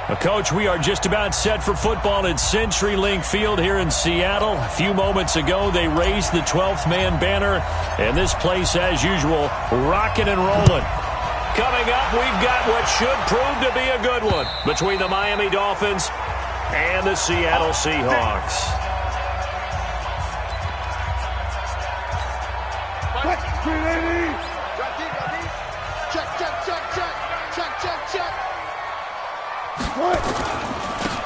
Well, Coach, we are just about set for football at CenturyLink Field here in Seattle. A few moments ago, they raised the 12th man banner, and this place, as usual, rocking and rolling. Coming up, we've got what should prove to be a good one between the Miami Dolphins and the Seattle Seahawks.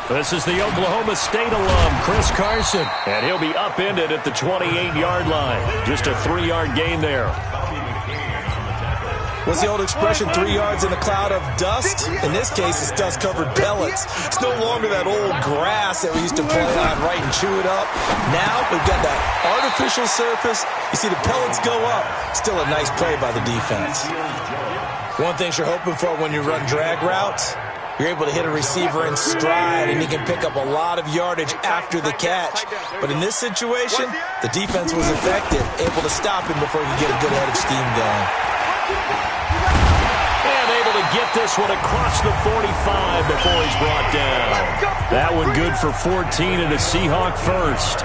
This is the Oklahoma State alum, Chris Carson, and he'll be upended at the 28-yard line. Just a 3-yard gain there. What's the old expression, 3 yards in a cloud of dust? In this case, it's dust-covered pellets. It's no longer that old grass that we used to play on, right, and chew it up. Now we've got that artificial surface. You see the pellets go up. Still a nice play by the defense. One thing you're hoping for when you run drag routes, you're able to hit a receiver in stride, and he can pick up a lot of yardage after the catch. But in this situation, the defense was effective, able to stop him before he could get a good head of steam going. And able to get this one across the 45 before he's brought down. That one good for 14 and a Seahawk first.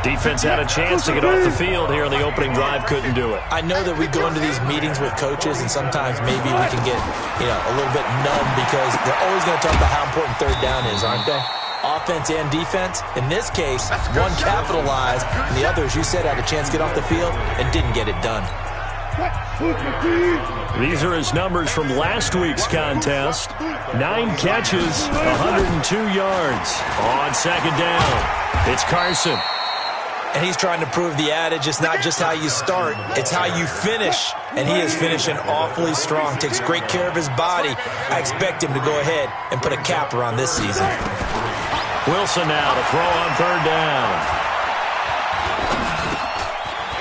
Defense had a chance to get off the field here in the opening drive, couldn't do it. I know that we go into these meetings with coaches, and sometimes maybe we can get, a little bit numb because they're always going to talk about how important third down is, aren't they? Offense and defense. In this case, one capitalized, and the other, as you said, had a chance to get off the field and didn't get it done. These are his numbers from last week's contest. 9 catches, 102 yards. On second down, it's Carson. And he's trying to prove the adage, it's not just how you start, it's how you finish. And he is finishing awfully strong, takes great care of his body. I expect him to go ahead and put a capper on this season. Wilson now to throw on third down.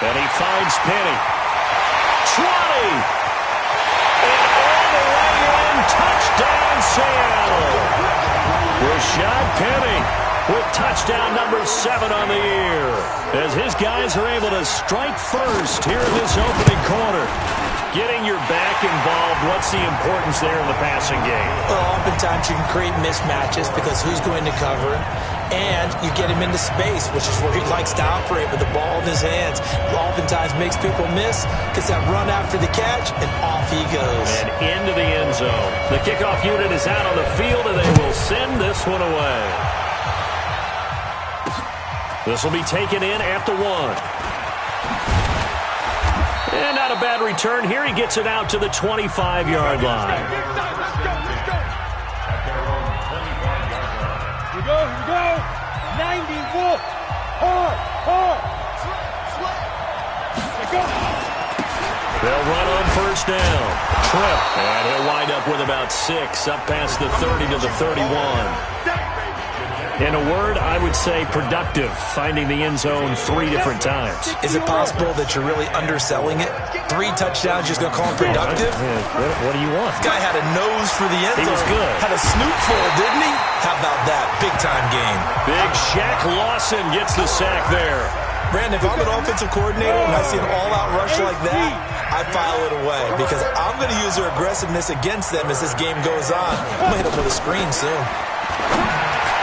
And he finds Penny. 20! And all the way in, touchdown Seattle! Rashad Penny with touchdown number 7 on the year, as his guys are able to strike first here in this opening quarter. Getting your back involved, what's the importance there in the passing game? Well, oftentimes you can create mismatches because who's going to cover him, and you get him into space, which is where he likes to operate with the ball in his hands. Oftentimes makes people miss, gets that run after the catch, and off he goes. And into the end zone. The kickoff unit is out on the field, and they will send this one away. This will be taken in at the 1. And not a bad return here. He gets it out to the 25-yard line. Here we go. 91. Hard. They'll run on first down. Trip. And he'll wind up with about 6, up past the 30 to the 31. In a word, I would say productive, finding the end zone 3 different times. Is it possible that you're really underselling it? 3 touchdowns, just going to call him productive? What do you want? This guy had a nose for the end zone. He was good. Had a snoot full, didn't he? How about that? Big-time game. Big Shaq Lawson gets the sack there. Brandon, if I'm an offensive coordinator and I see an all-out rush like that, I file it away because I'm going to use their aggressiveness against them as this game goes on. I'm going to hit them with a screen soon.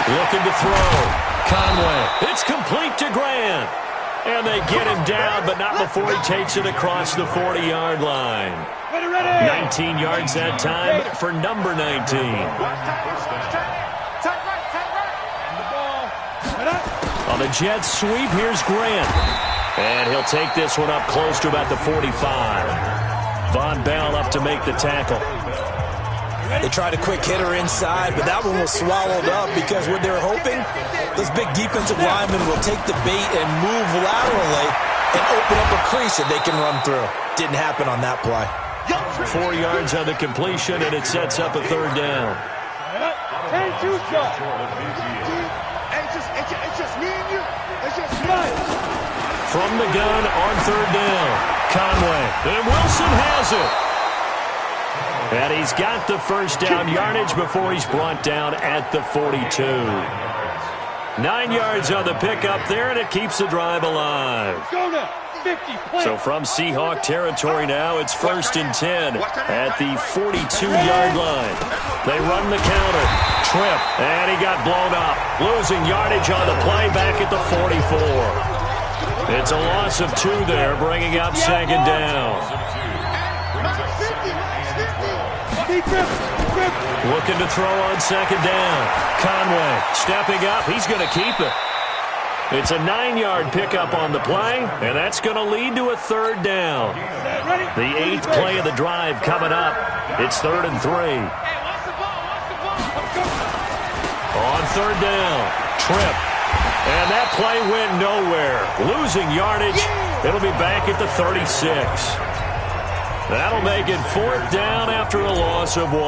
Looking to throw. Conway. It's complete to Grant. And they get him down, but not before he takes it across the 40-yard line. 19 yards that time for number 19. On the jet sweep, here's Grant. And he'll take this one up close to about the 45. Von Bell up to make the tackle. They tried a quick hitter inside, but that one was swallowed up because what they were hoping, those big defensive linemen will take the bait and move laterally and open up a crease that they can run through. Didn't happen on that play. 4 yards on the completion, and it sets up a third down. From the gun on third down, Conway, and Wilson has it. And he's got the first down yardage before he's brought down at the 42. 9 yards on the pickup there, and it keeps the drive alive. So from Seahawk territory now, it's 1st and 10 at the 42-yard line. They run the counter. Trip, and he got blown up. Losing yardage on the play back at the 44. It's a loss of 2 there, bringing up 2nd down. Looking to throw on 2nd down. Conway stepping up. He's going to keep it. It's a 9-yard pickup on the play, and that's going to lead to a 3rd down. The 8th play of the drive coming up. It's 3rd and 3. On 3rd down, Trip. And that play went nowhere. Losing yardage. It'll be back at the 36. That'll make it 4th down after a loss of 1.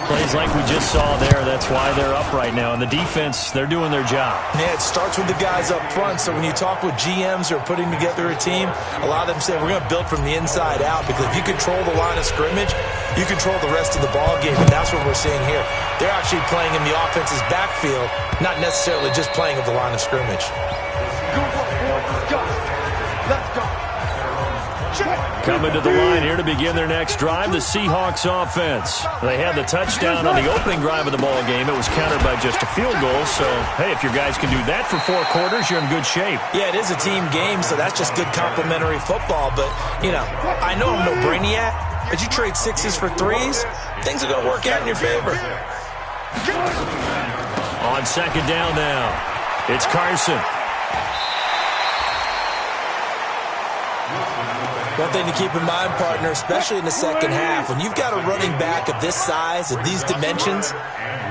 Plays like we just saw there. That's why they're up right now. And the defense, they're doing their job. Yeah, it starts with the guys up front. So when you talk with GMs who are putting together a team, a lot of them say we're going to build from the inside out, because if you control the line of scrimmage, you control the rest of the ball game. And that's what we're seeing here. They're actually playing in the offense's backfield, not necessarily just playing at the line of scrimmage. Let's go. Coming to the line here to begin their next drive, the Seahawks offense. They had the touchdown on the opening drive of the ball game. It was countered by just a field goal. So, hey, if your guys can do that for 4 quarters, you're in good shape. Yeah, it is a team game, so that's just good complementary football. But, you know, I know I'm no brainiac, but you trade 6s for 3s, things are going to work out in your favor. On 2nd down now, it's Carson. One thing to keep in mind, partner, especially in the second half, when you've got a running back of this size, of these dimensions,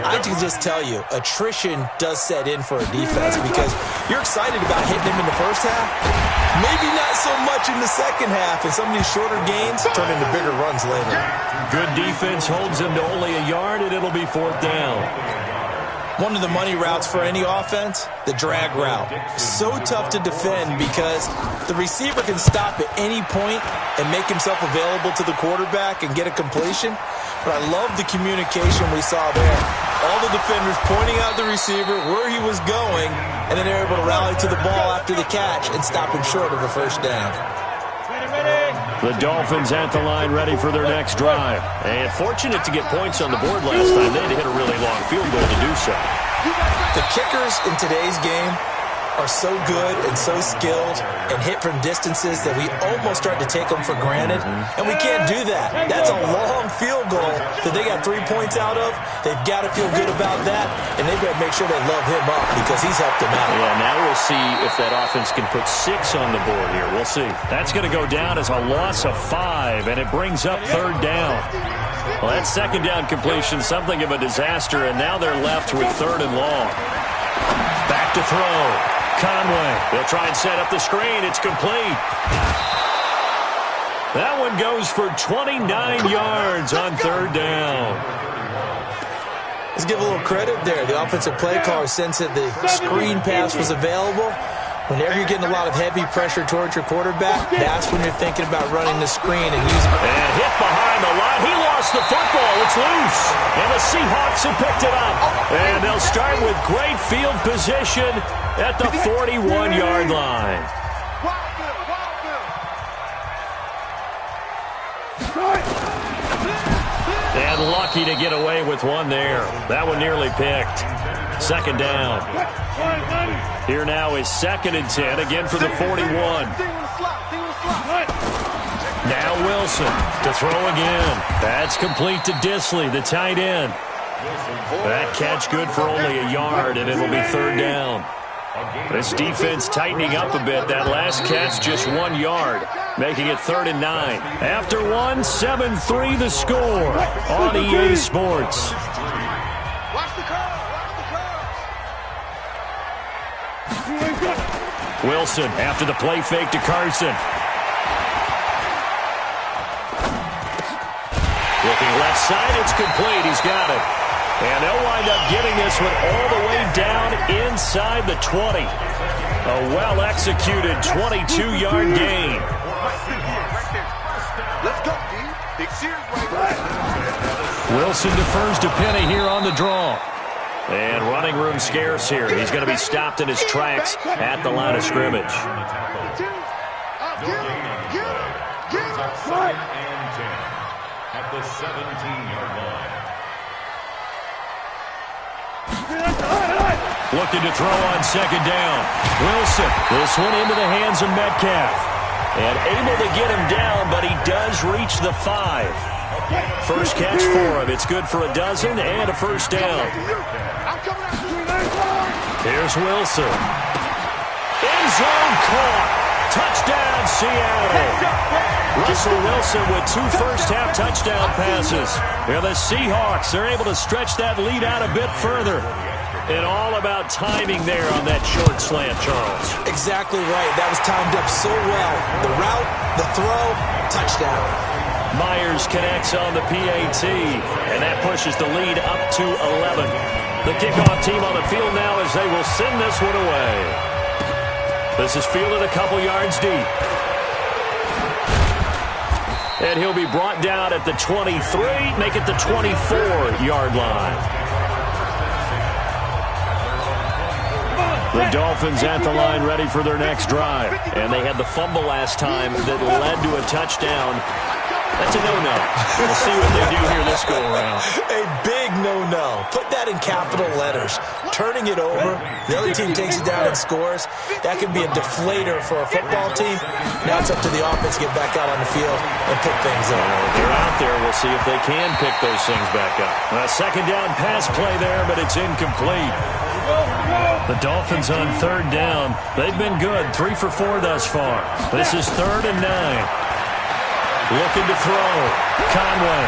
I can just tell you, attrition does set in for a defense, because you're excited about hitting him in the first half. Maybe not so much in the second half, and some of these shorter gains turn into bigger runs later. Good defense holds him to only a yard, and it'll be 4th down. One of the money routes for any offense, the drag route. So tough to defend because the receiver can stop at any point and make himself available to the quarterback and get a completion. But I love the communication we saw there. All the defenders pointing out the receiver, where he was going, and then they're able to rally to the ball after the catch and stop him short of a 1st down. The Dolphins at the line, ready for their next drive. And fortunate to get points on the board last time. They had to hit a really long field goal to do so. The kickers in today's game are so good and so skilled and hit from distances that we almost start to take them for granted. And we can't do that. That's a long field goal that they got 3 points out of. They've got to feel good about that, and they've got to make sure they love him up because he's helped them out. Yeah, now we'll see if that offense can put 6 on the board here. We'll see. That's going to go down as a loss of 5, and it brings up 3rd down. Well, that 2nd down completion, something of a disaster, and now they're left with 3rd and long. Back to throw. Conway, they'll try and set up the screen. It's complete. That one goes for 29 yards on 3rd down. Let's give a little credit there. The offensive play caller sensed that the screen pass was available. Whenever you're getting a lot of heavy pressure towards your quarterback, that's when you're thinking about running the screen and using it. And hit behind the line. He lost the football. It's loose. And the Seahawks have picked it up. And they'll start with great field position at the 41-yard line. And lucky to get away with one there. That one nearly picked. 2nd down. Here now is 2nd and 10, again for the 41. Now Wilson to throw again. That's complete to Disley, the tight end. That catch good for only a yard, and it'll be 3rd down. This defense tightening up a bit. That last catch just 1 yard, making it 3rd and 9. After 1, 7-3 the score on EA Sports. Wilson after the play fake to Carson. Looking left side, it's complete. He's got it. And they'll wind up getting this one all the way down inside the 20. A well-executed 22-yard gain. Wilson defers to Penny here on the draw. And running room scarce here. He's going to be stopped in his tracks at the line of scrimmage. Right. And 10 at the 17-yard line. Looking to throw on second down. Wilson. This one into the hands of Metcalf. And able to get him down, but he does reach the 5. First catch for him. It's good for a dozen and a first down. Here's Wilson. End zone caught. Touchdown, Seattle. Russell Wilson with 2 first-half touchdown passes. Yeah, the Seahawks are able to stretch that lead out a bit further. And all about timing there on that short slant, Charles. Exactly right. That was timed up so well. The route, the throw, touchdown. Myers connects on the PAT, and that pushes the lead up to 11. The kickoff team on the field now as they will send this one away. This is fielded a couple yards deep. And he'll be brought down at the 23, make it the 24-yard line. The Dolphins at the line ready for their next drive. And they had the fumble last time that led to a touchdown. That's a no-no. We'll see what they do here this go-around. A big no-no. Put that in capital letters. Turning it over, the other team takes it down and scores. That could be a deflator for a football team. Now it's up to the offense to get back out on the field and pick things up. They're out there. We'll see if they can pick those things back up. A second down pass play there, but it's incomplete. The Dolphins on third down. They've been good. 3 for 4 thus far. This is 3rd and 9. Looking to throw. Conway.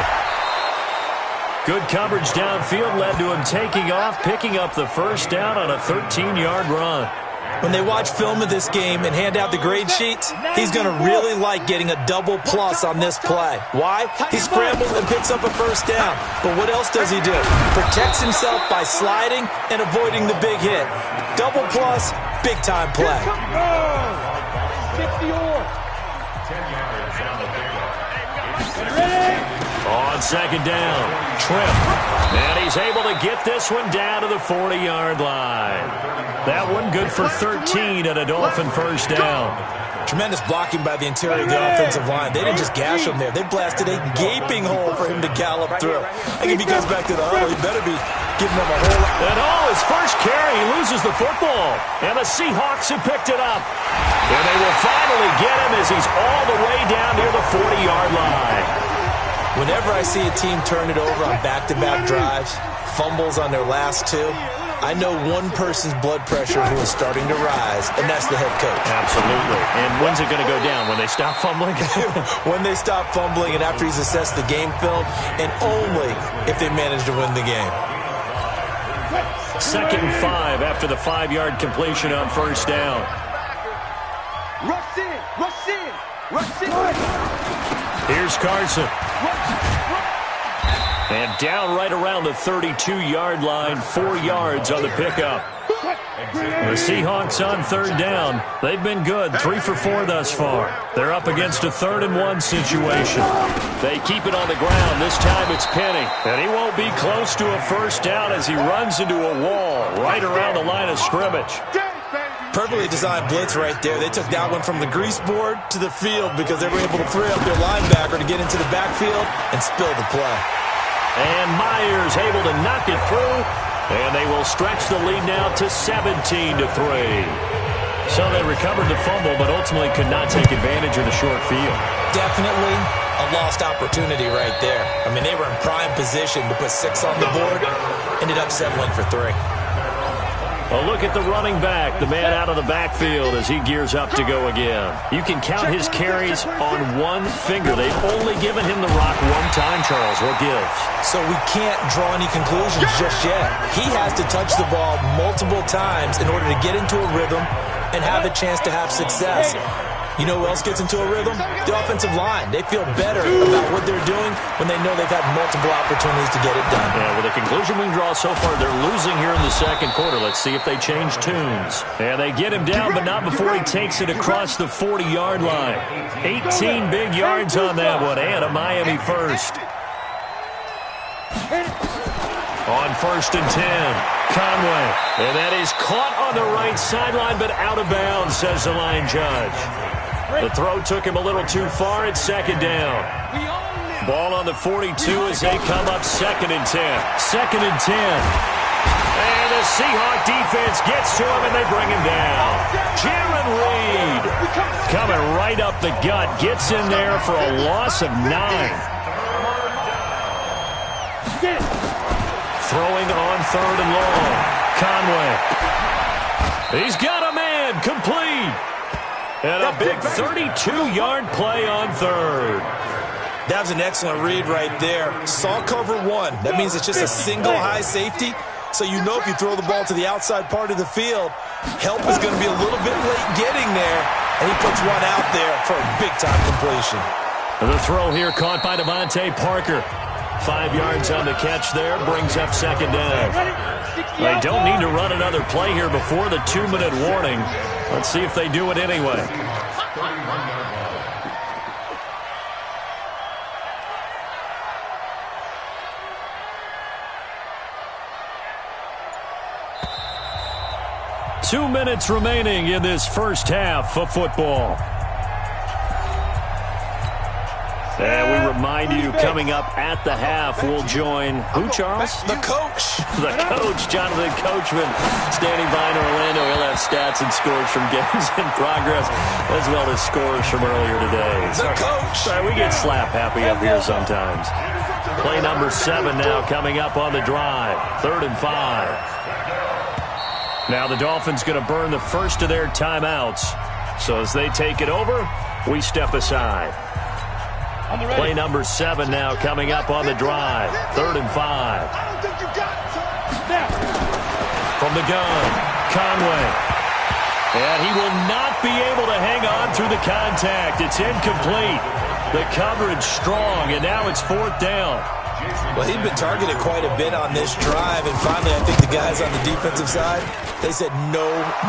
Good coverage downfield led to him taking off, picking up the first down on a 13-yard run. When they watch film of this game and hand out the grade sheets, he's going to really like getting a double plus on this play. Why? He scrambles and picks up a first down. But what else does he do? Protects himself by sliding and avoiding the big hit. Double plus, big-time play. 60 or. 10 yards on the pickup. On second down, Tripp. And he's able to get this one down to the 40-yard line. That one good for 13 at a Dolphin first down. Tremendous blocking by the interior of the offensive line. They didn't just gash him there. They blasted a gaping hole for him to gallop through. I think if he goes back to the huddle, he better be giving them a whole lot. And his first carry, he loses the football. And the Seahawks have picked it up. And they will finally get him as he's all the way down near the 40-yard line. Whenever I see a team turn it over on back-to-back drives, fumbles on their last 2, I know one person's blood pressure who is starting to rise, and that's the head coach. Absolutely. And when's it going to go down? When they stop fumbling? When they stop fumbling and after he's assessed the game film, and only if they manage to win the game. 2nd and 5 after the 5-yard completion on first down. Rush in, rush in, rush in. Here's Carson. And down right around the 32-yard line, 4 yards on the pickup. The Seahawks on third down. They've been good, 3 for 4 thus far. They're up against a 3rd and 1 situation. They keep it on the ground. This time it's Penny. And he won't be close to a first down as he runs into a wall right around the line of scrimmage. Perfectly designed blitz right there. They took that one from the grease board to the field because they were able to free up their linebacker to get into the backfield and spill the play. And Myers able to knock it through, and they will stretch the lead now to 17-3. So they recovered the fumble, but ultimately could not take advantage of the short field. Definitely a lost opportunity right there. I mean, they were in prime position to put 6 on the board, ended up settling for 3. A look at the running back, the man out of the backfield as he gears up to go again. You can count his carries on one finger. They've only given him the rock one time, Charles. What gives? So we can't draw any conclusions just yet. He has to touch the ball multiple times in order to get into a rhythm and have a chance to have success. You know who else gets into a rhythm? The offensive line. They feel better about what they're doing when they know they've had multiple opportunities to get it done. Yeah, with the conclusion we can draw so far, they're losing here in the second quarter. Let's see if they change tunes. And they get him down, but not before he takes it across the 40-yard line. 18 big yards on that one, and a Miami first. On 1st and 10, Conway. And that is caught on the right sideline, but out of bounds, says the line judge. The throw took him a little too far. It's second down. Ball on the 42 as they come up 2nd and 10. 2nd and 10. And the Seahawk defense gets to him, and they bring him down. Jaron Reed coming right up the gut. Gets in there for a loss of 9. Throwing on 3rd and long. Conway. He's got a man. Complete. And a big 32-yard play on 3rd. That was an excellent read right there. Saw cover 1. That means it's just a single high safety. So you know if you throw the ball to the outside part of the field, help is going to be a little bit late getting there. And he puts one out there for a big-time completion. The throw here caught by Devontae Parker. 5 yards on the catch there. Brings up 2nd down. They don't need to run another play here before the 2-minute warning. Let's see if they do it anyway. Two minutes remaining in this first half of football. And we remind you, coming up at the half, we'll join who, Charles? The coach. The coach, Jonathan Coachman, standing by in Orlando. He'll have stats and scores from games in progress, as well as scores from earlier today. The coach. Sorry, we get slap happy up here sometimes. Play number 7 now coming up on the drive. 3rd and 5. Now the Dolphins going to burn the first of their timeouts. So as they take it over, we step aside. Play number 7 now coming up on the drive. 3rd and 5. From the gun, Conway. And he will not be able to hang on through the contact. It's incomplete. The coverage strong, and now it's 4th down. Well, he'd been targeted quite a bit on this drive, and finally I think the guys on the defensive side, they said no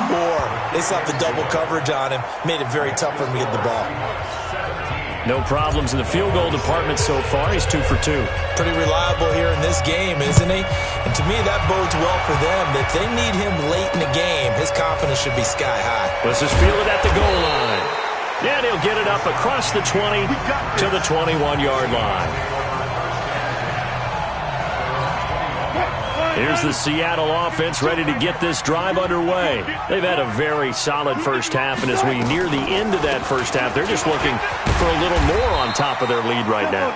more. They slapped the double coverage on him, made it very tough for him to get the ball. No problems in the field goal department so far. He's 2 for 2. Pretty reliable here in this game, isn't he? And to me, that bodes well for them. If they need him late in the game, his confidence should be sky high. Let's just feel it at the goal line. And he'll get it up across the 20 to the 21-yard line. Here's the Seattle offense ready to get this drive underway. They've had a very solid first half, and as we near the end of that first half, they're just looking for a little more on top of their lead right now.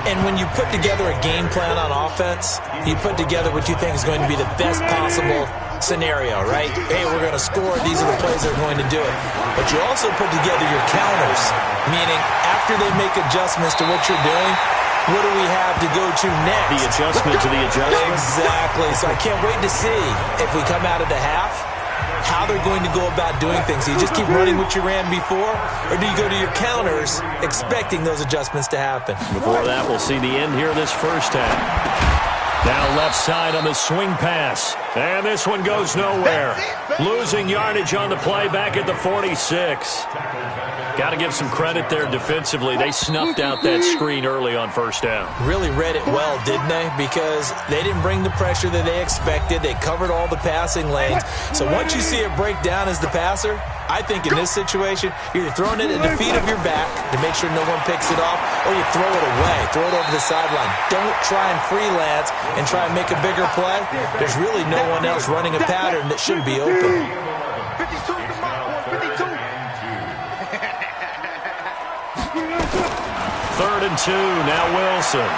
And when you put together a game plan on offense, you put together what you think is going to be the best possible scenario, right? Hey, we're going to score. These are the plays that are going to do it. But you also put together your counters, meaning after they make adjustments to what you're doing, what do we have to go to next? The adjustment to the adjustment. Exactly. So I can't wait to see if we come out of the half, how they're going to go about doing things. Do you just keep running what you ran before, or do you go to your counters expecting those adjustments to happen? Before that, we'll see the end here of this first half. Now left side on the swing pass. And this one goes nowhere. Losing yardage on the play back at the 46. Got to give some credit there defensively. They snuffed out that screen early on first down. Really read it well, didn't they? Because they didn't bring the pressure that they expected. They covered all the passing lanes. So once you see it break down as the passer, I think in this situation, you're throwing it at the feet of your back to make sure no one picks it off, or you throw it away, throw it over the sideline. Don't try and freelance and try and make a bigger play. There's really no one else running a pattern that should be open. 3rd and 2, now Wilson.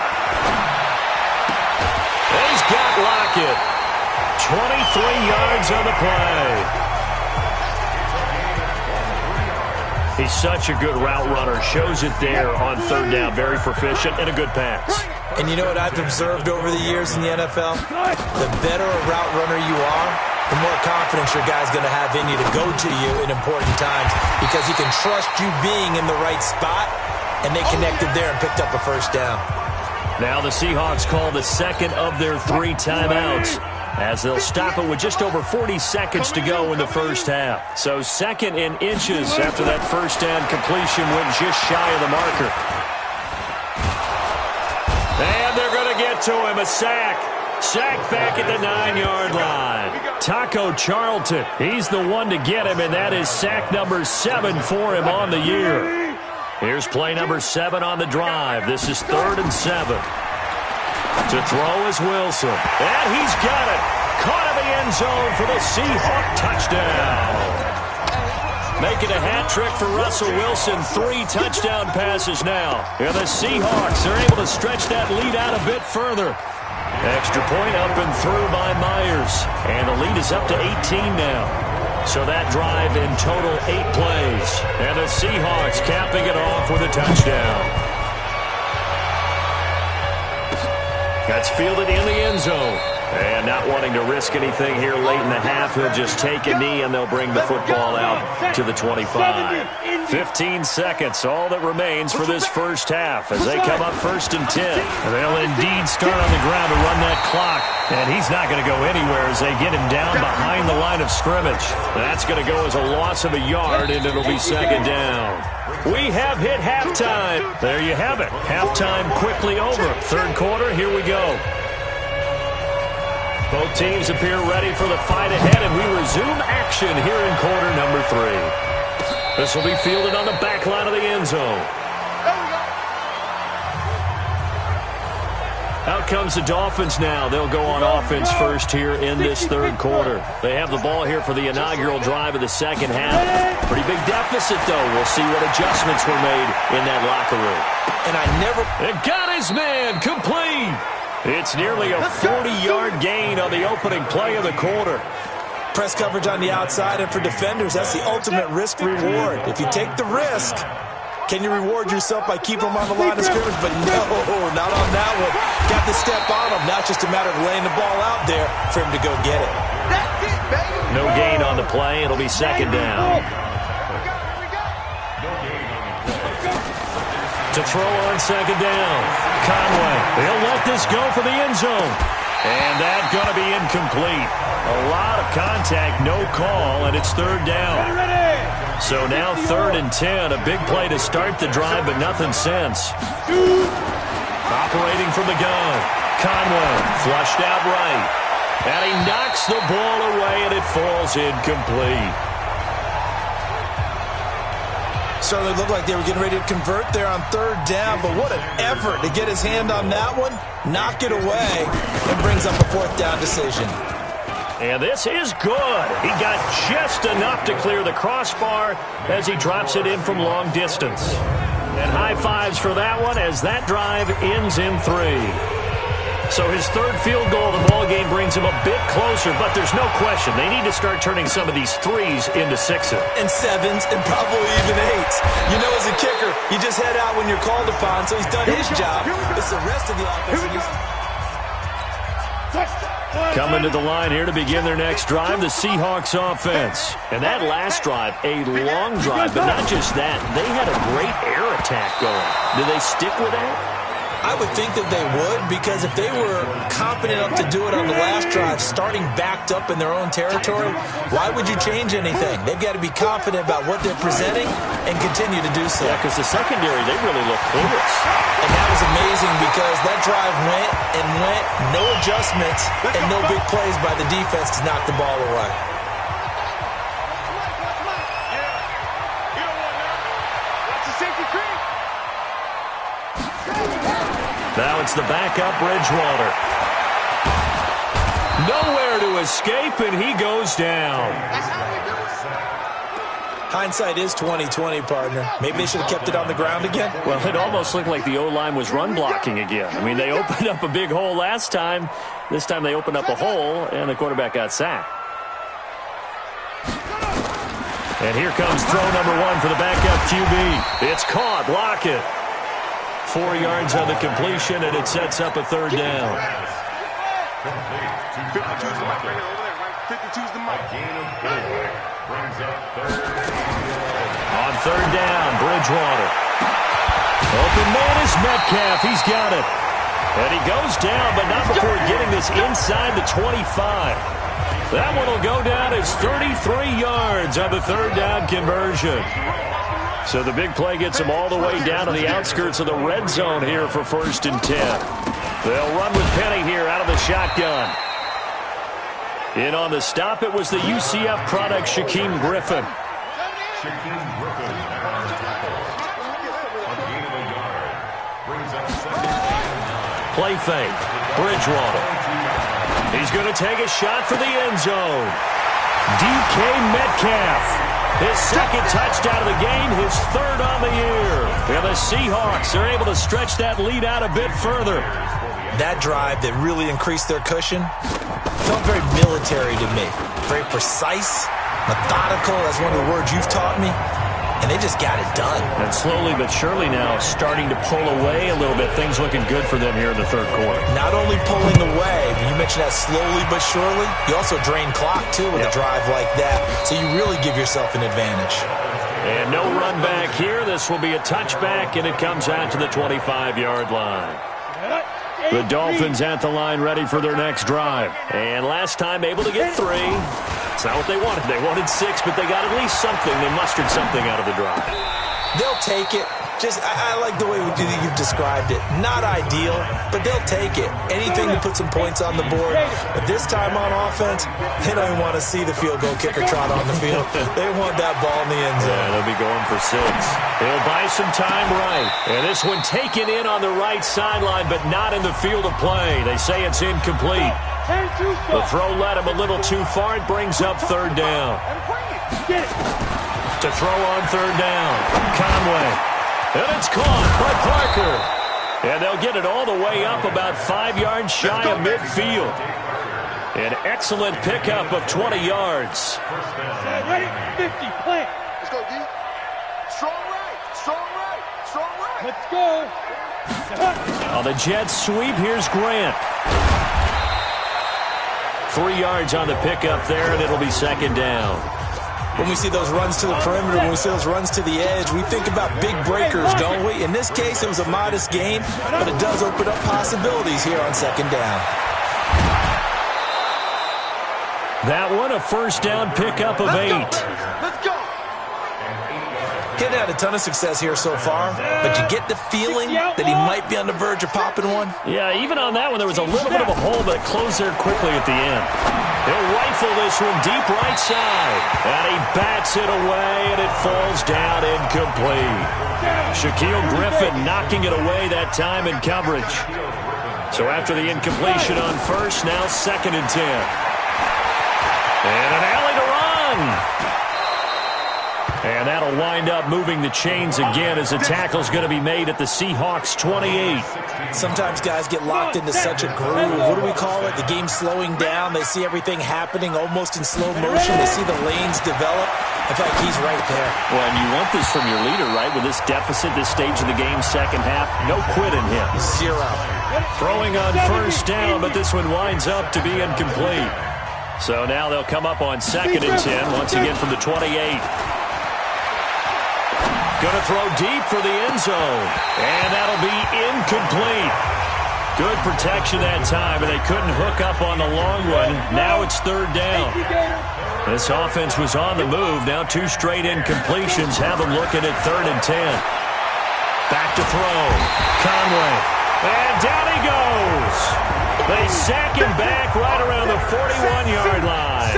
He's got Lockett. 23 yards on the play. He's such a good route runner. Shows it there on 3rd down. Very proficient and a good pass. And you know what I've observed over the years in the NFL? The better a route runner you are, the more confidence your guy's going to have in you to go to you in important times, because he can trust you being in the right spot, and they connected there and picked up a first down. Now the Seahawks call the second of their 3 timeouts, as they'll stop it with just over 40 seconds to go in the first half. So 2nd and inches after that first down completion went just shy of the marker. And they're going to get to him, a sack. Sacked back at the 9-yard line. Taco Charlton, he's the one to get him, and that is sack number 7 for him on the year. Here's play number 7 on the drive. This is 3rd and 7. To throw is Wilson. And he's got it. Caught in the end zone for the Seahawk touchdown. Making a hat trick for Russell Wilson. 3 touchdown passes now. And the Seahawks are able to stretch that lead out a bit further. Extra point up and through by Myers. And the lead is up to 18 now. So that drive in total 8 plays. And the Seahawks capping it off with a touchdown. That's fielded in the end zone. And not wanting to risk anything here late in the half, he'll just take a knee and they'll bring the football out to the 25. 15 seconds, all that remains for this first half as they come up 1st and 10. They'll indeed start on the ground to run that clock. And he's not going to go anywhere as they get him down behind the line of scrimmage. That's going to go as a loss of a yard, and it'll be 2nd down. We have hit halftime. There you have it. Halftime quickly over. 3rd quarter, here we go. Both teams appear ready for the fight ahead, and we resume action here in quarter number 3. This will be fielded on the back line of the end zone. Out comes the Dolphins now. They'll go on offense first here in this 3rd quarter. They have the ball here for the inaugural drive of the 2nd half. Pretty big deficit, though. We'll see what adjustments were made in that locker room. And got his man complete. It's nearly a 40-yard gain on the opening play of the quarter. Press coverage on the outside, and for defenders, that's the ultimate risk-reward. If you take the risk, can you reward yourself by keeping them on the line of scrimmage? But no, not on that one. Got the step on him. Now it's just a matter of laying the ball out there for him to go get it. That's it, baby. No gain on the play. It'll be 2nd down. To throw on 2nd down. Conway. He'll let this go for the end zone. And that's going to be incomplete. A lot of contact, no call, and it's 3rd down. So now 3rd and 10. A big play to start the drive, but nothing since. Operating from the gun. Conway flushed out right. And he knocks the ball away, and it falls incomplete. Certainly looked like they were getting ready to convert there on 3rd down, but what an effort to get his hand on that one, knock it away, and brings up a 4th down decision. And this is good. He got just enough to clear the crossbar as he drops it in from long distance. And high fives for that one as that drive ends in 3. So his 3rd field goal of the ball game brings him a bit closer, but there's no question they need to start turning some of these 3s into 6s. And 7s, and probably even 8s. You know, as a kicker, you just head out when you're called upon, so he's done his job. It's the rest of the offense. Coming to the line here to begin their next drive, the Seahawks offense. And that last drive, a long drive, but not just that. They had a great air attack going. Do they stick with that? I would think that they would, because if they were competent enough to do it on the last drive, starting backed up in their own territory, why would you change anything? They've got to be confident about what they're presenting and continue to do so. Yeah, because the secondary, they really look clueless. And that was amazing because that drive went and went, no adjustments, and no big plays by the defense to knock the ball away. Now it's the backup Bridgewater. Nowhere to escape, and he goes down. Hindsight is 20/20, partner. Maybe they should have kept it on the ground again. Well, it almost looked like the O-line was run blocking again. I mean, they opened up a big hole last time. This time they opened up a hole, and the quarterback got sacked. And here comes throw number 1 for the backup QB. It's caught. Lockett. 4 yards on the completion, and it sets up a 3rd down. 52's the mic right here, over there, right? 52's the mic. On 3rd down, Bridgewater. Open man is Metcalf. He's got it. And he goes down, but not before getting this inside the 25. That one will go down as 33 yards on the 3rd down conversion. So the big play gets them all the way down to the outskirts of the red zone here for 1st and 10. They'll run with Penny here out of the shotgun. In on the stop, it was the UCF product, Shaquem Griffin. Shaquem Griffin on the tackle. A gain of a yard. Brings up second and 9. Play fake. Bridgewater. He's going to take a shot for the end zone. DK Metcalf. His second touchdown of the game, his third on the year. And the Seahawks are able to stretch that lead out a bit further. That drive that really increased their cushion felt very military to me. Very precise, methodical. That's one of the words you've taught me. And they just got it done. And slowly but surely now starting to pull away a little bit. Things looking good for them here in the third quarter. Not only pulling away, but you mentioned that slowly but surely. You also drain clock, too, with a drive like that. So you really give yourself an advantage. And no run back here. This will be a touchback, and it comes out to the 25-yard line. The Dolphins at the line ready for their next drive. And last time able to get 3. It's not what they wanted. They wanted 6, but they got at least something. They mustered something out of the drive. They'll take it. I like the way you've described it. Not ideal, but they'll take it. Anything to put some points on the board. But this time on offense, they don't even want to see the field goal kicker trot on the field. They want that ball in the end zone. Yeah, they'll be going for 6. He'll buy some time right. And this one taken in on the right sideline, but not in the field of play. They say it's incomplete. The throw led him a little too far. It brings up third down. To throw on third down. Conway. And it's caught by Parker. And they'll get it all the way up about 5 yards shy of midfield. An excellent pickup of 20 yards. Ready? 50, plant. Let's go, D. Strong right, strong right, strong right. Let's go. On the jet sweep, here's Grant. 3 yards on the pickup there, and it'll be second down. When we see those runs to the perimeter, when we see those runs to the edge, we think about big breakers, don't we? In this case, it was a modest game, but it does open up possibilities here on second down. That one, a first down pickup of 8. Let's go. Getting had a ton of success here so far, but you get the feeling that he might be on the verge of popping one. Yeah, even on that one, there was a little bit of a hole, but it closed there quickly at the end. He'll rifle this one deep right side. And he bats it away, and it falls down incomplete. Shaquem Griffin knocking it away that time in coverage. So after the incompletion on first, now second and 10. And an alley to run. And that'll wind up moving the chains again as the tackle's going to be made at the Seahawks 28. Sometimes guys get locked into such a groove. What do we call it? The game's slowing down. They see everything happening almost in slow motion. They see the lanes develop. In fact, he's right there. Well, and you want this from your leader, right? With this deficit, this stage of the game, second half, no quit in him. 0. Throwing on first down, but this one winds up to be incomplete. So now they'll come up on second and 10, once again from the 28. Going to throw deep for the end zone. And that'll be incomplete. Good protection that time, and they couldn't hook up on the long one. Now it's third down. This offense was on the move. Now 2 straight incompletions have them looking at third and 10. Back to throw. Conway. And down he goes. They sack him back right around the 41-yard line.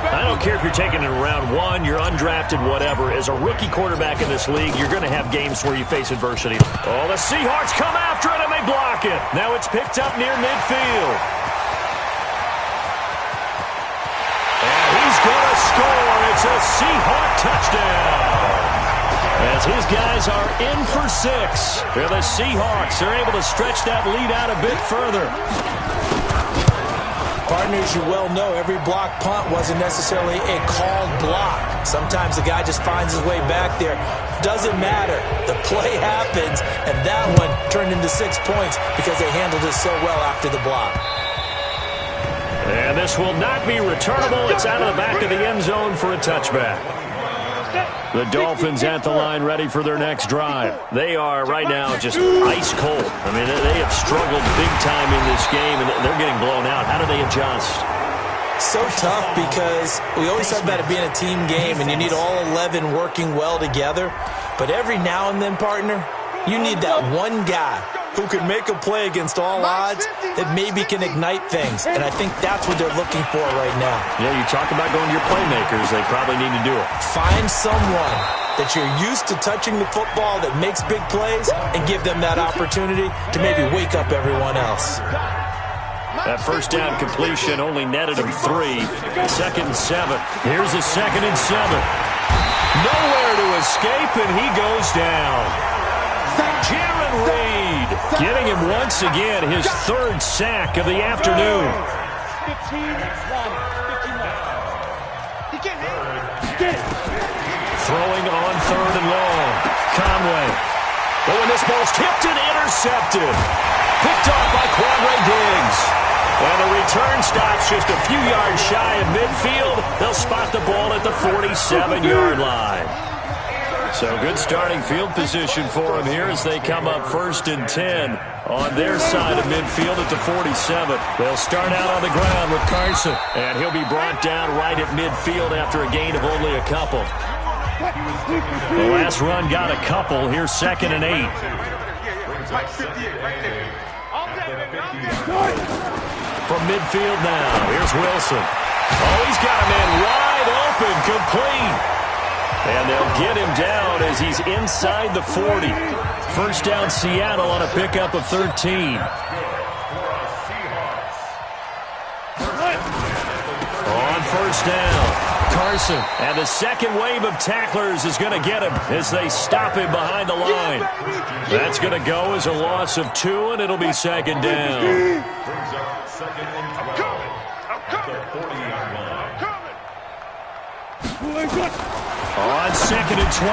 I don't care if you're taking it in round 1, you're undrafted, whatever. As a rookie quarterback in this league, you're going to have games where you face adversity. Oh, the Seahawks come after it, and they block it. Now it's picked up near midfield. And he's going to score. It's a Seahawk touchdown. As his guys are in for 6. And the Seahawks are able to stretch that lead out a bit further. Partners, you well know, every block punt wasn't necessarily a called block. Sometimes the guy just finds his way back there. Doesn't matter. The play happens, and that one turned into 6 points because they handled it so well after the block. And this will not be returnable. It's out of the back of the end zone for a touchback. The Dolphins at the line ready for their next drive. They are right now just ice cold. I mean, they have struggled big time in this game, and they're getting blown out. How do they adjust? So tough because we always talk about it being a team game, and you need all 11 working well together. But every now and then, partner, you need that one guy who can make a play against all odds that maybe can ignite things. And I think that's what they're looking for right now. Yeah, you talk about going to your playmakers. They probably need to do it. Find someone that you're used to touching the football that makes big plays and give them that opportunity to maybe wake up everyone else. That first down completion only netted him 3. 2nd and 7. Here's a 2nd and 7. Nowhere to escape, and he goes down. Jaron Reed getting him once again his 3rd sack of the afternoon. 15. Throwing on 3rd and long. Conway. Oh, and this ball's tipped and intercepted. Picked off by Quandre Diggs. And the return stops just a few yards shy of midfield. They'll spot the ball at the 47-yard line. So good starting field position for them here as they come up 1st and 10 on their side of midfield at the 47. They'll start out on the ground with Carson, and he'll be brought down right at midfield after a gain of only a couple. The last run got a couple. Here's 2nd and 8. From midfield now, here's Wilson. Oh, he's got a man wide open, complete. And they'll get him down as he's inside the 40. First down Seattle on a pickup of 13. On first down, Carson. And the second wave of tacklers is going to get him as they stop him behind the line. That's going to go as a loss of 2, and it'll be 2nd down. Brings up 2nd and 12. At the 40-yard line. On 2nd and 12,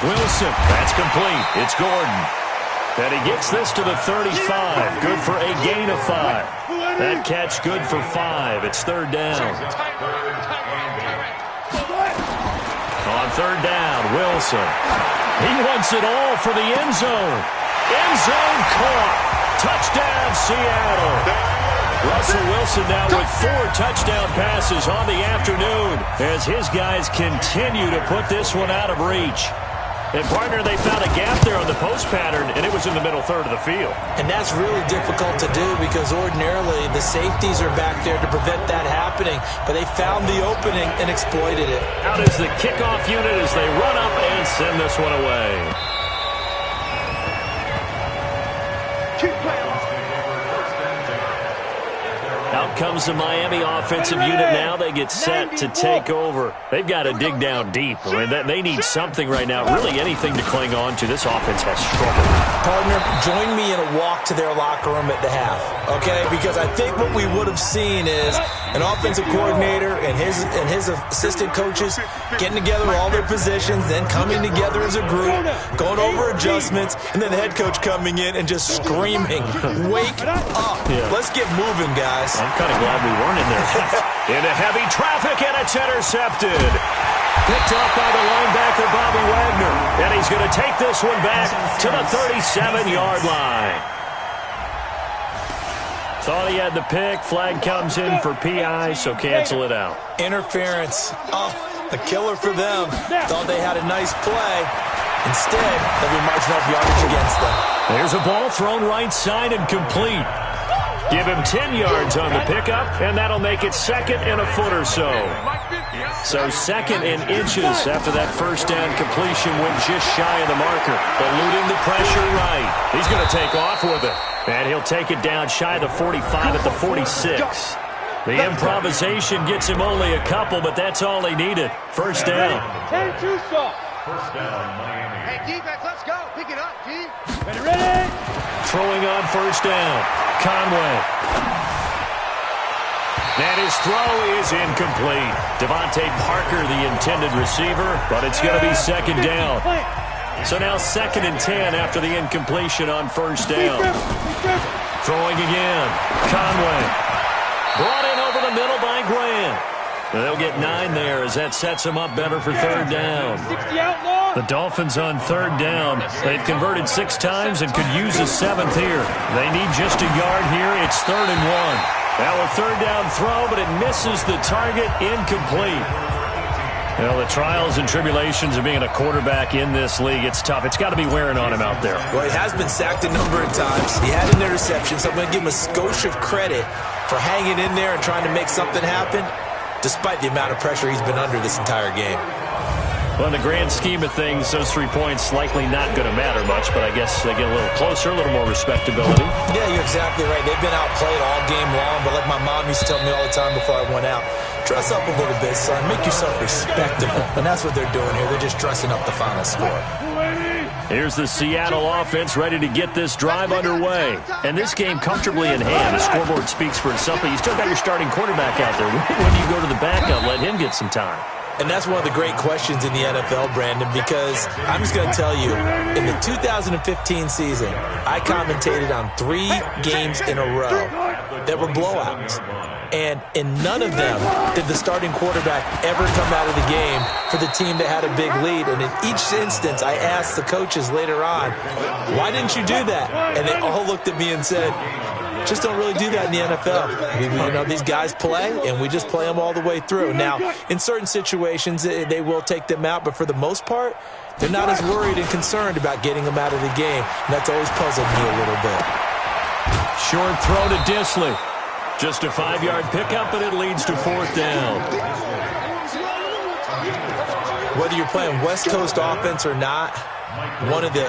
Wilson. That's complete. It's Gordon. And he gets this to the 35. Good for a gain of 5. That catch good for 5. It's 3rd down. On 3rd down, Wilson. He wants it all for the end zone. End zone caught. Touchdown, Seattle. Russell Wilson now with 4 touchdown passes on the afternoon as his guys continue to put this one out of reach. And, partner, they found a gap there on the post pattern, and it was in the middle third of the field. And that's really difficult to do because ordinarily the safeties are back there to prevent that happening. But they found the opening and exploited it. Out is the kickoff unit as they run up and send this one away. Out comes the Miami offensive unit now. They get set to take over. They've got to dig down deep. I mean, they need something right now, really anything to cling on to. This offense has struggled. Partner, join me in a walk to their locker room at the half, okay? Because I think what we would have seen is an offensive coordinator and his assistant coaches getting together all their positions, then coming together as a group, going over adjustments, and then the head coach coming in and just screaming, wake up. Yeah. Let's get moving, guys. I'm kind of glad we weren't in there. Into heavy traffic, and it's intercepted. Picked up by the linebacker, Bobby Wagner. And he's going to take this one back to the 37-yard line. Thought he had the pick. Flag comes in for PI, so cancel it out. Interference. Oh, a killer for them. Thought they had a nice play. Instead, they'll be marching off yardage against them. There's a ball thrown right side and complete. Give him 10 yards on the pickup, and that'll make it 2nd and a foot or so. So 2nd and inches after that first down completion went just shy of the marker. Eluding the pressure right. He's going to take off with it. And he'll take it down shy of the 45 at the 46. The improvisation gets him only a couple, but that's all he needed. First down. 10-2 soft. First down, Miami. Hey, defense, let's go. Pick it up, D. Ready? Throwing on first down. Conway. And his throw is incomplete. Devontae Parker, the intended receiver, but it's going to be 2nd down. So now 2nd and 10 after the incompletion on first down. Throwing again. Conway. Brought in over the middle by Grant. They'll get 9 there as that sets them up better for 3rd down. The Dolphins on 3rd down. They've converted 6 times and could use a 7th here. They need just a yard here. It's 3rd and 1. Now a 3rd down throw, but it misses the target, incomplete. Well, the trials and tribulations of being a quarterback in this league, it's tough. It's got to be wearing on him out there. Well, he has been sacked a number of times. He had an interception, so I'm going to give him a skosh of credit for hanging in there and trying to make something happen, despite the amount of pressure he's been under this entire game. Well, in the grand scheme of things, those 3 points likely not going to matter much, but I guess they get a little closer, a little more respectability. Yeah, you're exactly right. They've been outplayed all game long, but like my mom used to tell me all the time before I went out, dress up a little bit, son. Make yourself respectable. And that's what they're doing here. They're just dressing up the final score. Here's the Seattle offense ready to get this drive underway. And this game comfortably in hand. The scoreboard speaks for itself, but you still got your starting quarterback out there. When do you go to the backup, let him get some time? And that's one of the great questions in the NFL, Brandon, because I'm just going to tell you, in the 2015 season, I commentated on 3 games in a row that were blowouts. And in none of them did the starting quarterback ever come out of the game for the team that had a big lead. And in each instance, I asked the coaches later on, why didn't you do that? And they all looked at me and said, just don't really do that in the NFL. These guys play, and we just play them all the way through. Now, in certain situations, they will take them out, but for the most part, they're not as worried and concerned about getting them out of the game, and that's always puzzled me a little bit. Short throw to Disley. Just a 5-yard pickup, and it leads to 4th down. Whether you're playing West Coast offense or not, one of the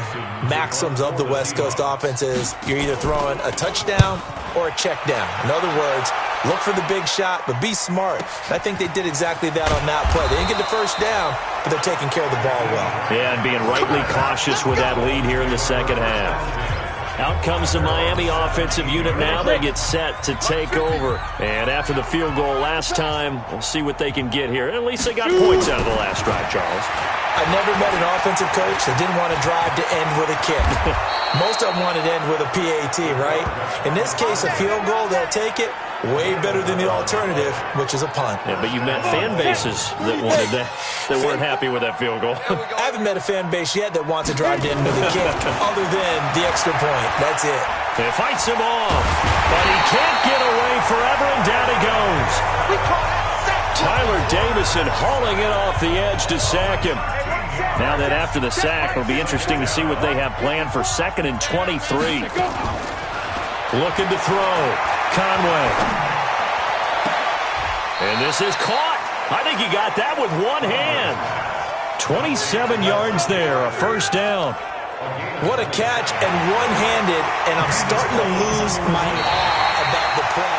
maxims of the West Coast offense is you're either throwing a touchdown or a check down. In other words, look for the big shot, but be smart. And I think they did exactly that on that play. They didn't get the first down, but they're taking care of the ball well. Yeah, and being rightly cautious with that lead here in the second half. Out comes the Miami offensive unit now. They get set to take over. And after the field goal last time, we'll see what they can get here. At least they got points out of the last drive, Charles. I never met an offensive coach that didn't want to drive to end with a kick. Most of them wanted to end with a PAT, right? In this case, a field goal, they'll take it. Way better than the alternative, which is a punt. Yeah, but you met fan bases that wanted that weren't happy with that field goal. I haven't met a fan base yet that wants to drive to end with a kick, other than the extra point. That's it. It fights him off, but he can't get away forever, and down he goes. Tyler Davison hauling it off the edge to sack him. Now that after the sack, it'll be interesting to see what they have planned for 2nd and 23. Looking to throw. Conway. And this is caught. I think he got that with one hand. 27 yards there, a 1st down. What a catch, and one-handed, and I'm starting to lose my awe about the play.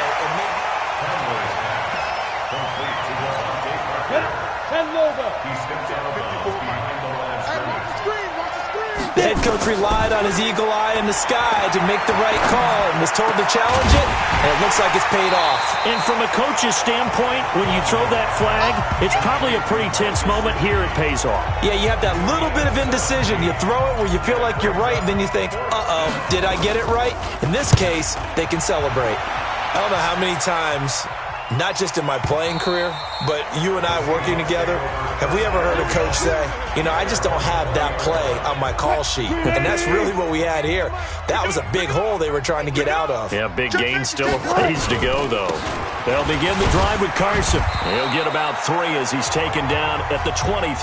The head coach relied on his eagle eye in the sky to make the right call and was told to challenge it, and it looks like it's paid off. And from a coach's standpoint, when you throw that flag, it's probably a pretty tense moment. Here it pays off. Yeah, you have that little bit of indecision. You throw it where you feel like you're right, and then you think, uh-oh, did I get it right? In this case, they can celebrate. I don't know how many times, not just in my playing career, but you and I working together, have we ever heard a coach say, I just don't have that play on my call sheet. And that's really what we had here. That was a big hole they were trying to get out of. Yeah, big gain, still a ways to go, though. They'll begin the drive with Carson. He'll get about 3 as he's taken down at the 23.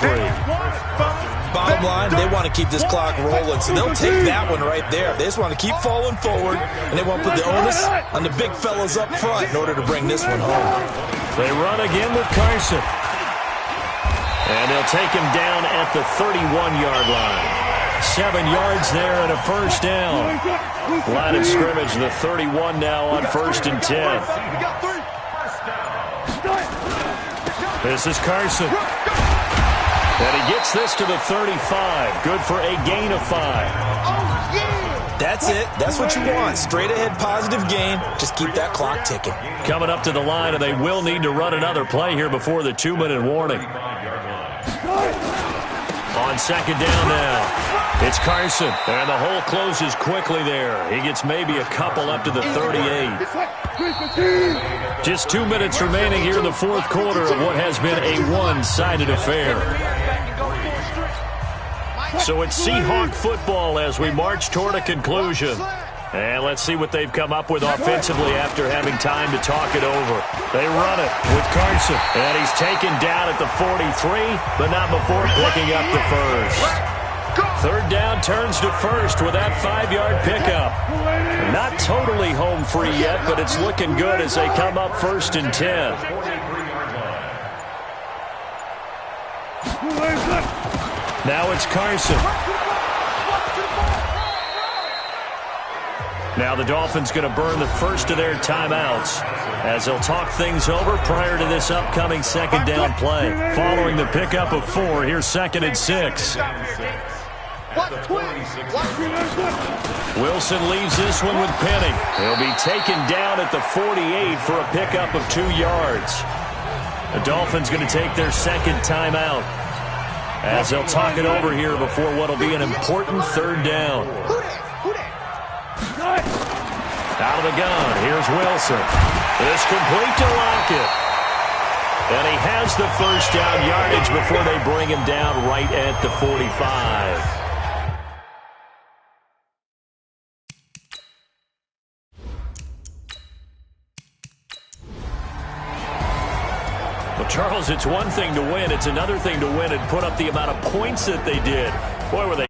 Bottom line, they want to keep this clock rolling, so they'll take that one right there. They just want to keep falling forward, and they want to put the onus on the big fellas up front in order to bring this one home. They run again with Carson. And they'll take him down at the 31-yard line. 7 yards there and a 1st down. Line of scrimmage, the 31 now on 1st and 10. This is Carson. And he gets this to the 35. Good for a gain of 5. That's it. That's what you want. Straight ahead positive gain. Just keep that clock ticking. Coming up to the line, and they will need to run another play here before the 2-minute warning. On 2nd down now, it's Carson, and the hole closes quickly there. He gets maybe a couple up to the 38. Just 2 minutes remaining here in the 4th quarter of what has been a one-sided affair. So it's Seahawk football as we march toward a conclusion. And let's see what they've come up with offensively after having time to talk it over. They run it with Carson. And he's taken down at the 43, but not before picking up the first. Third down turns to first with that 5-yard pickup. Not totally home free yet, but it's looking good as they come up 1st and 10. Now it's Carson. Now the Dolphins going to burn the first of their timeouts as they'll talk things over prior to this upcoming second down play. Following the pickup of 4, here's 2nd and 6. Wilson leaves this one with Penny. He'll be taken down at the 48 for a pickup of 2 yards. The Dolphins going to take their second timeout as they'll talk it over here before what will be an important third down. Out of the gun, here's Wilson. It's complete to Lockett. And he has the first down yardage before they bring him down right at the 45. Well, Charles, it's one thing to win. It's another thing to win and put up the amount of points that they did. Boy, were they